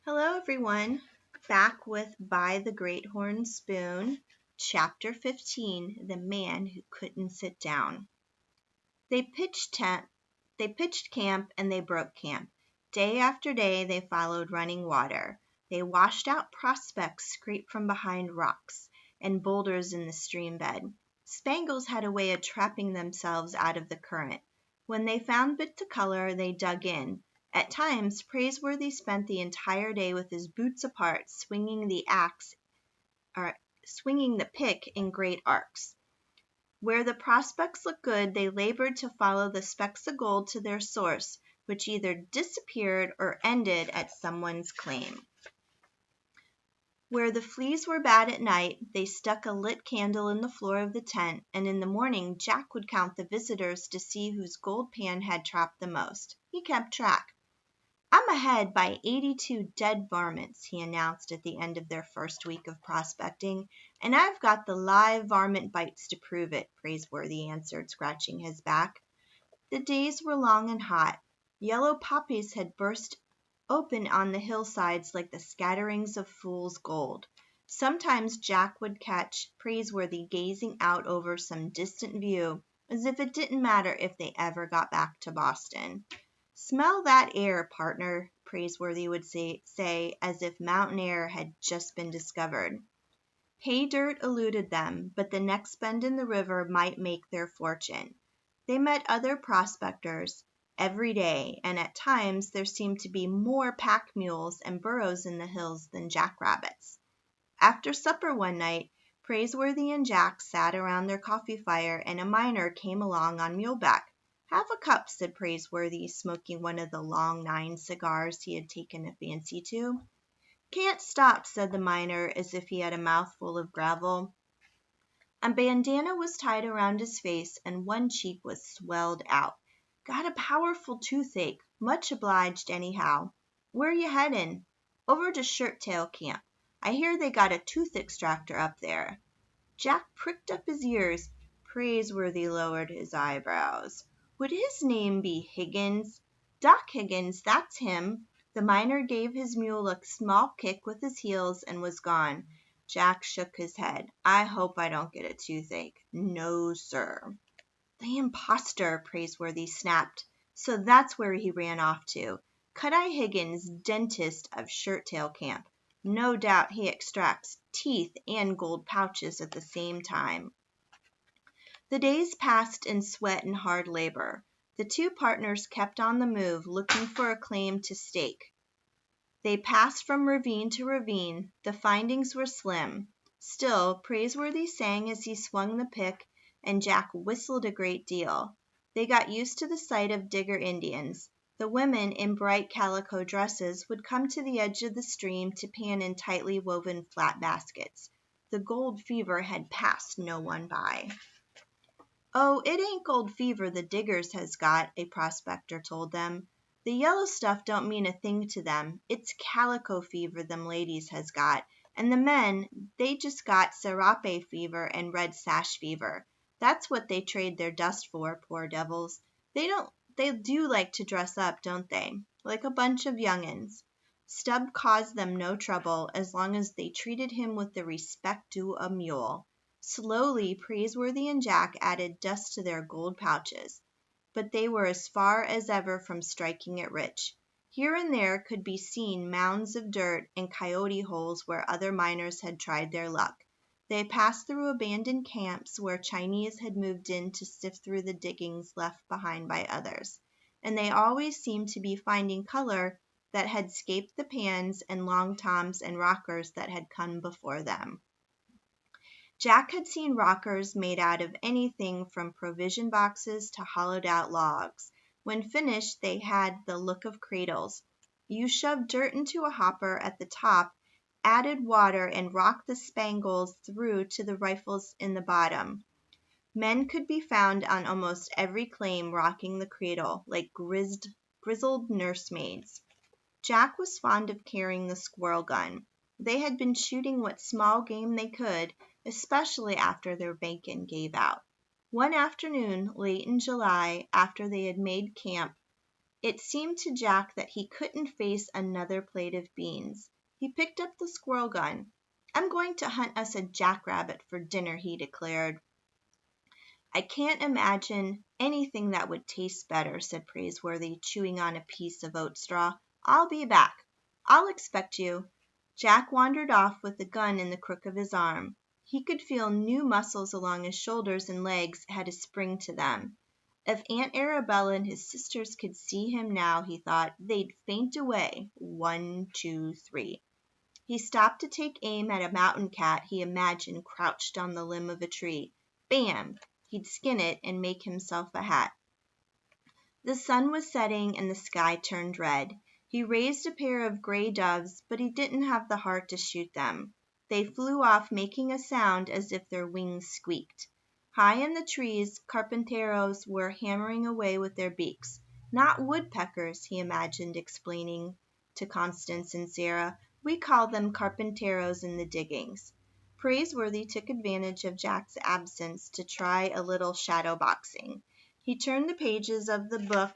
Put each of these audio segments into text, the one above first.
Hello, everyone. Back with By the Great Horn Spoon, Chapter 15, The Man Who Couldn't Sit Down. They pitched camp and they broke camp. Day after day they followed running water. They washed out prospects scraped from behind rocks and boulders in the stream bed. Spangles had a way of trapping themselves out of the current. When they found bits of color, they dug in. At times, Praiseworthy spent the entire day with his boots apart, swinging the pick in great arcs. Where the prospects looked good, they labored to follow the specks of gold to their source, which either disappeared or ended at someone's claim. Where the fleas were bad at night, they stuck a lit candle in the floor of the tent, and in the morning Jack would count the visitors to see whose gold pan had trapped the most. He kept track. "I'm ahead by 82 dead varmints," he announced at the end of their first week of prospecting, "and I've got the live varmint bites to prove it," Praiseworthy answered, scratching his back. The days were long and hot. Yellow poppies had burst open on the hillsides like the scatterings of fool's gold. Sometimes Jack would catch Praiseworthy gazing out over some distant view, as if it didn't matter if they ever got back to Boston. "Smell that air, partner," Praiseworthy would say, as if mountain air had just been discovered. Hay dirt eluded them, but the next bend in the river might make their fortune. They met other prospectors every day, and at times there seemed to be more pack mules and burros in the hills than jackrabbits. After supper one night, Praiseworthy and Jack sat around their coffee fire, and a miner came along on muleback. "Have a cup," said Praiseworthy, smoking one of the long 9 cigars he had taken a fancy to. "Can't stop," said the miner, as if he had a mouthful of gravel. A bandana was tied around his face, and one cheek was swelled out. "Got a powerful toothache. Much obliged, anyhow. Where you headin'?" "Over to Shirttail Camp. I hear they got a tooth extractor up there." Jack pricked up his ears. Praiseworthy lowered his eyebrows. "Would his name be Higgins?" "Doc Higgins, that's him." The miner gave his mule a small kick with his heels and was gone. Jack shook his head. "I hope I don't get a toothache." "No, sir." "The impostor," Praiseworthy snapped. "So that's where he ran off to. Cut-Eye Higgins, dentist of Shirttail Camp. No doubt he extracts teeth and gold pouches at the same time." The days passed in sweat and hard labor. The two partners kept on the move, looking for a claim to stake. They passed from ravine to ravine. The findings were slim. Still, Praiseworthy sang as he swung the pick, and Jack whistled a great deal. They got used to the sight of Digger Indians. The women, in bright calico dresses, would come to the edge of the stream to pan in tightly woven flat baskets. The gold fever had passed no one by. "Oh, it ain't gold fever the diggers has got," a prospector told them. "The yellow stuff don't mean a thing to them. It's calico fever them ladies has got, and the men, they just got serape fever and red sash fever. That's what they trade their dust for, poor devils. They do like to dress up, don't they? Like a bunch of young'uns." Stubb caused them no trouble as long as they treated him with the respect due a mule. Slowly, Praiseworthy and Jack added dust to their gold pouches, but they were as far as ever from striking it rich. Here and there could be seen mounds of dirt and coyote holes where other miners had tried their luck. They passed through abandoned camps where Chinese had moved in to sift through the diggings left behind by others, and they always seemed to be finding color that had escaped the pans and long toms and rockers that had come before them. Jack had seen rockers made out of anything from provision boxes to hollowed-out logs. When finished, they had the look of cradles. You shoved dirt into a hopper at the top, added water, and rocked the spangles through to the rifles in the bottom. Men could be found on almost every claim rocking the cradle, like grizzled nursemaids. Jack was fond of carrying the squirrel gun. They had been shooting what small game they could, especially after their bacon gave out. One afternoon, late in July, after they had made camp, It seemed to Jack that he couldn't face another plate of beans. He picked up the squirrel gun. "I'm going to hunt us a jackrabbit for dinner," he declared. "I can't imagine anything that would taste better," said Praiseworthy, chewing on a piece of oat straw. "I'll be back. I'll expect you." Jack wandered off with the gun in the crook of his arm. He could feel new muscles along his shoulders and legs had a spring to them. If Aunt Arabella and his sisters could see him now, he thought, they'd faint away. 1, 2, 3. He stopped to take aim at a mountain cat he imagined crouched on the limb of a tree. Bam! He'd skin it and make himself a hat. The sun was setting and the sky turned red. He raised a pair of gray doves, but he didn't have the heart to shoot them. They flew off, making a sound as if their wings squeaked. High in the trees, carpinteros were hammering away with their beaks. "Not woodpeckers," he imagined, explaining to Constance and Sarah. "We call them carpinteros in the diggings." Praiseworthy took advantage of Jack's absence to try a little shadow boxing. He turned the pages of the book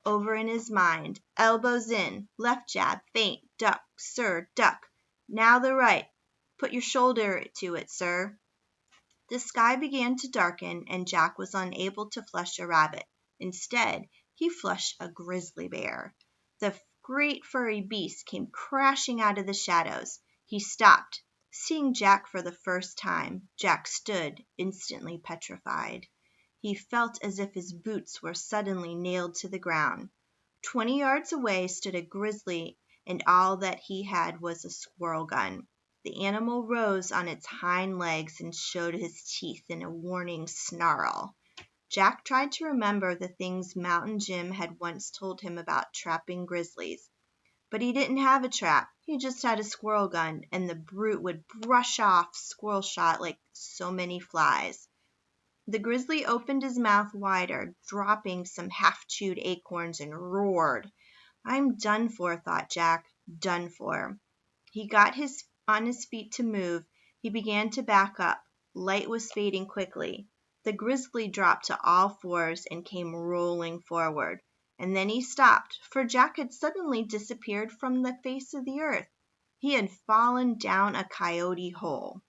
over in his mind. Elbows in, left jab, feint, duck, sir, duck. Now the right. Put your shoulder to it, sir. The sky began to darken, and Jack was unable to flush a rabbit. Instead, he flushed a grizzly bear. The great furry beast came crashing out of the shadows. He stopped. Seeing Jack for the first time, Jack stood, instantly petrified. He felt as if his boots were suddenly nailed to the ground. 20 yards away stood a grizzly, and all that he had was a squirrel gun. The animal rose on its hind legs and showed his teeth in a warning snarl. Jack tried to remember the things Mountain Jim had once told him about trapping grizzlies. But he didn't have a trap. He just had a squirrel gun, and the brute would brush off squirrel shot like so many flies. The grizzly opened his mouth wider, dropping some half-chewed acorns, and roared. "I'm done for," thought Jack. Done for. He got on his feet to move. He began to back up. Light was fading quickly. The grizzly dropped to all fours and came rolling forward. And then he stopped, for Jack had suddenly disappeared from the face of the earth. He had fallen down a coyote hole,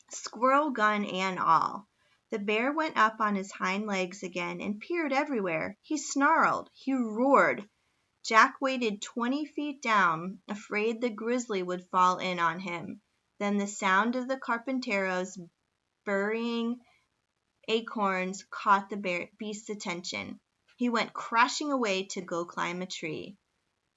squirrel gun and all. The bear went up on his hind legs again and peered everywhere. He snarled. He roared. Jack waited 20 feet down, afraid the grizzly would fall in on him. Then the sound of the carpinteros burying acorns caught the beast's attention. He went crashing away to go climb a tree.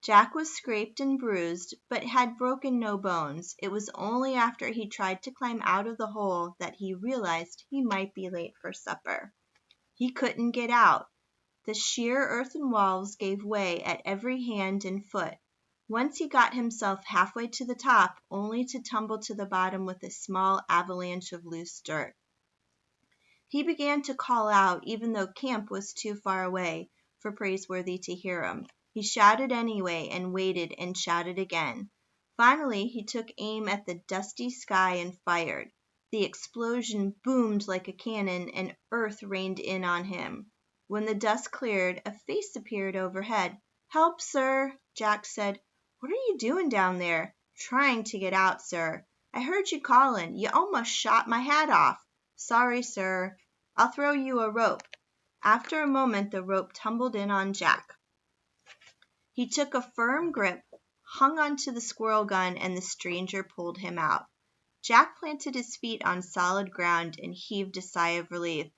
Jack was scraped and bruised, but had broken no bones. It was only after he tried to climb out of the hole that he realized he might be late for supper. He couldn't get out. The sheer earthen walls gave way at every hand and foot. Once he got himself halfway to the top, only to tumble to the bottom with a small avalanche of loose dirt. He began to call out, even though camp was too far away for Praiseworthy to hear him. He shouted anyway, and waited and shouted again. Finally, he took aim at the dusty sky and fired. The explosion boomed like a cannon, and earth rained in on him. When the dust cleared, a face appeared overhead. "Help, sir," Jack said. "What are you doing down there?" "Trying to get out, sir. I heard you calling. You almost shot my hat off." "Sorry, sir. I'll throw you a rope." After a moment, the rope tumbled in on Jack. He took a firm grip, hung onto the squirrel gun, and the stranger pulled him out. Jack planted his feet on solid ground and heaved a sigh of relief.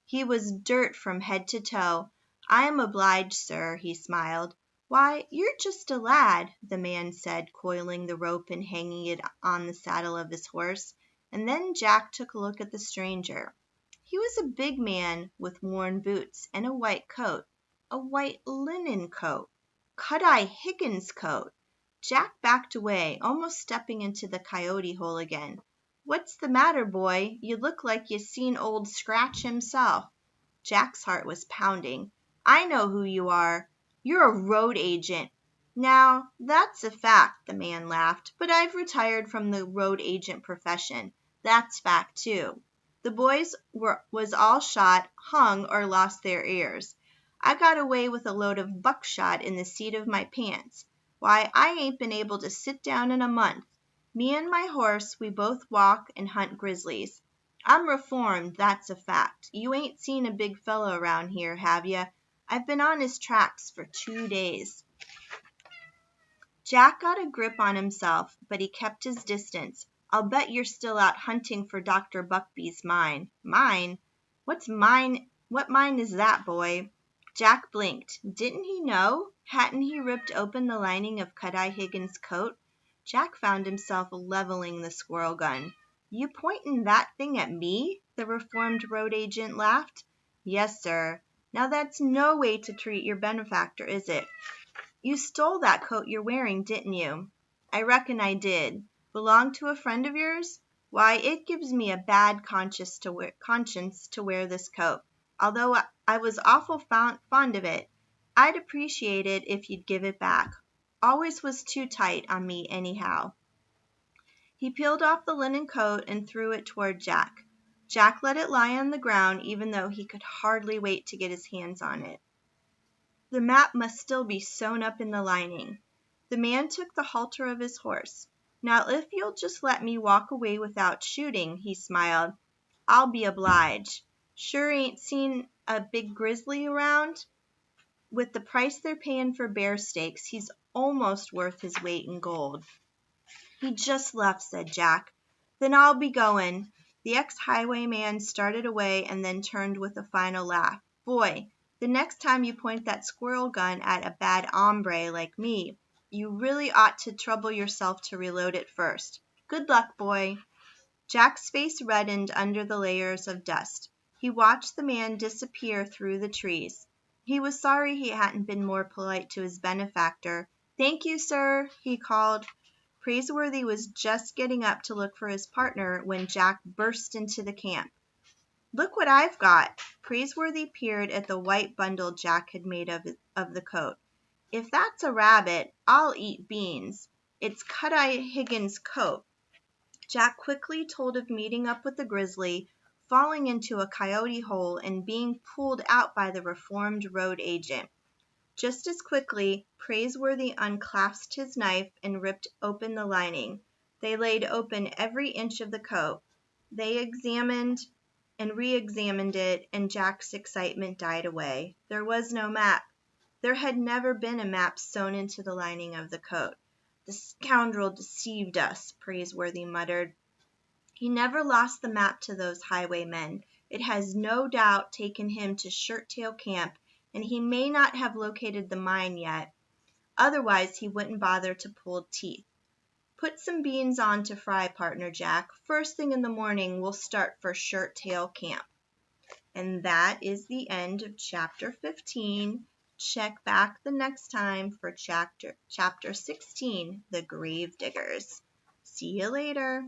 He was dirt from head to toe. "I am obliged, sir," he smiled. "Why, you're just a lad," the man said, coiling the rope and hanging it on the saddle of his horse. And then Jack took a look at the stranger. He was a big man with worn boots and a white coat, a white linen coat, Cut-Eye Higgins' coat. Jack backed away, almost stepping into the coyote hole again. "What's the matter, boy? You look like you seen Old Scratch himself." Jack's heart was pounding. "I know who you are. You're a road agent." "Now, that's a fact," the man laughed, "but I've retired from the road agent profession. That's fact, too. The boys was all shot, hung, or lost their ears. I got away with a load of buckshot in the seat of my pants. Why, I ain't been able to sit down in a month. Me and my horse, we both walk and hunt grizzlies. I'm reformed, that's a fact. You ain't seen a big fellow around here, have ya? I've been on his tracks for 2 days." Jack got a grip on himself, but he kept his distance. "I'll bet you're still out hunting for Dr. Buckbee's mine." "Mine? What's mine? What mine is that, boy?" Jack blinked. Didn't he know? Hadn't he ripped open the lining of Cut-Eye Higgins' coat? Jack found himself leveling the squirrel gun. "You pointin' that thing at me?" the reformed road agent laughed. "Yes, sir. Now that's no way to treat your benefactor, is it? You stole that coat you're wearing, didn't you?" "I reckon I did. Belong to a friend of yours? Why, it gives me a bad conscience to wear this coat. Although I was awful fond of it, I'd appreciate it if you'd give it back. Always was too tight on me anyhow." He peeled off the linen coat and threw it toward Jack. Jack let it lie on the ground, even though he could hardly wait to get his hands on it. The map must still be sewn up in the lining. The man took the halter of his horse. "Now if you'll just let me walk away without shooting," he smiled, "I'll be obliged. Sure ain't seen a big grizzly around. With the price they're paying for bear steaks, he's almost worth his weight in gold." "He just left," said Jack. "Then I'll be going." The ex-highwayman started away and then turned with a final laugh. "Boy, the next time you point that squirrel gun at a bad hombre like me, you really ought to trouble yourself to reload it first. Good luck, boy." Jack's face reddened under the layers of dust. He watched the man disappear through the trees. He was sorry he hadn't been more polite to his benefactor. "Thank you, sir," he called. Praiseworthy was just getting up to look for his partner when Jack burst into the camp. "Look what I've got." Praiseworthy peered at the white bundle Jack had made of the coat. "If that's a rabbit, I'll eat beans. It's Cut-Eye Higgins' coat." Jack quickly told of meeting up with the grizzly, falling into a coyote hole, and being pulled out by the reformed road agent. Just as quickly, Praiseworthy unclasped his knife and ripped open the lining. They laid open every inch of the coat. They examined and re-examined it, and Jack's excitement died away. There was no map. There had never been a map sewn into the lining of the coat. "The scoundrel deceived us," Praiseworthy muttered. "He never lost the map to those highwaymen. It has no doubt taken him to Shirttail Camp, and he may not have located the mine yet. Otherwise he wouldn't bother to pull teeth. Put some beans on to fry, partner Jack. First thing in the morning we'll start for Shirttail Camp." And that is the end of Chapter 15. Check back the next time for Chapter 16, The Grave Diggers. See you later.